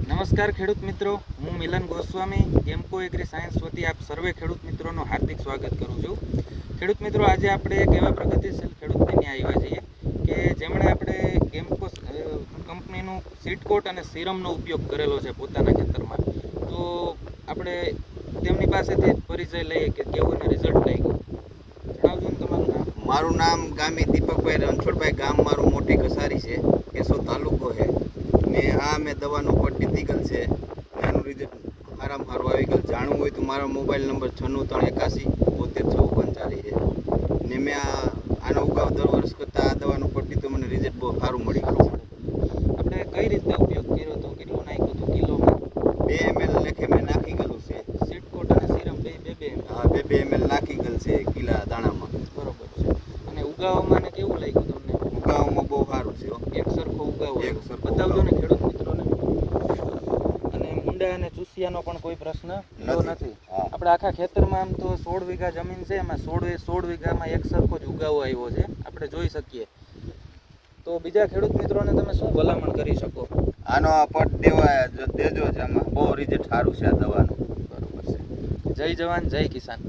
નમસ્કાર ખેડૂત મિત્રો, હું મિલન ગોસ્વામી ગેમકો એગ્રી સાયન્સ વતી આપ સર્વે ખેડૂત મિત્રોનું હાર્દિક સ્વાગત કરું છું. ખેડૂત મિત્રો, આજે આપણે એક એવા પ્રગતિશીલ ખેડૂતને ત્યાં આવ્યા છીએ કે જેમણે આપણે ગેમકો કંપનીનું સીડકોટ અને સીરમનો ઉપયોગ કરેલો છે પોતાના ખેતરમાં. તો આપણે તેમની પાસેથી પરિચય લઈએ કે કેવું એને રિઝલ્ટ લાગ્યું. જણાવજો ને તમારું નામ. મારું નામ ગામી દીપકભાઈ રણછોડભાઈ, ગામ મારું મોટી કસારી છે, કેશોદ તાલુકો છે. મેં દવાનો પટ્ટી દીકલ છે, એનું રિઝલ્ટ સારામાં સારું આવી ગયેલ. જાણવું હોય તો મારો મોબાઈલ નંબર 9681 73 છે. ને મેં આનો ઉગાવ દર વર્ષ કરતાં આ દવાનું પટ્ટી તો મને રિઝલ્ટ બહુ સારું મળી ગયું. આપણે કઈ રીતે ઉપયોગ કર્યો હતો, કેટલું નાખ્યું હતું કિલોમાં? 2 ml લેખે મેં નાખી ગયેલું છે. સીડકોટ અને સીરમ બે ml. હા, 2 ml નાખી ગયેલ છે કિલા દાણામાં. બરોબર છે. અને ઉગાવવામાં ને કેવું લાગ્યું તમને? ઉગાવવામાં બહુ સારું છે. એક સરખો ઉગાવો. એક સરખો બતાવજો ને ખેડૂત મિત્રોને. અને મુંડા અને ચૂસિયાનો પણ કોઈ પ્રશ્ન નથી. આપણે આખા ખેતરમાં આમ તો 16 વીઘા જમીન છે, એમાં 16 વીઘામાં એક સરખો જ ઉગાવો આવ્યો છે, આપણે જોઈ શકીએ. તો બીજા ખેડૂત મિત્રોને તમે શું ભલામણ કરી શકો? આનો આ પટ દેજો જ, આમાં બહુ રિઝલ્ટ સારું છે આ દવાનું. બરોબર છે. જય જવાન જય કિસાન.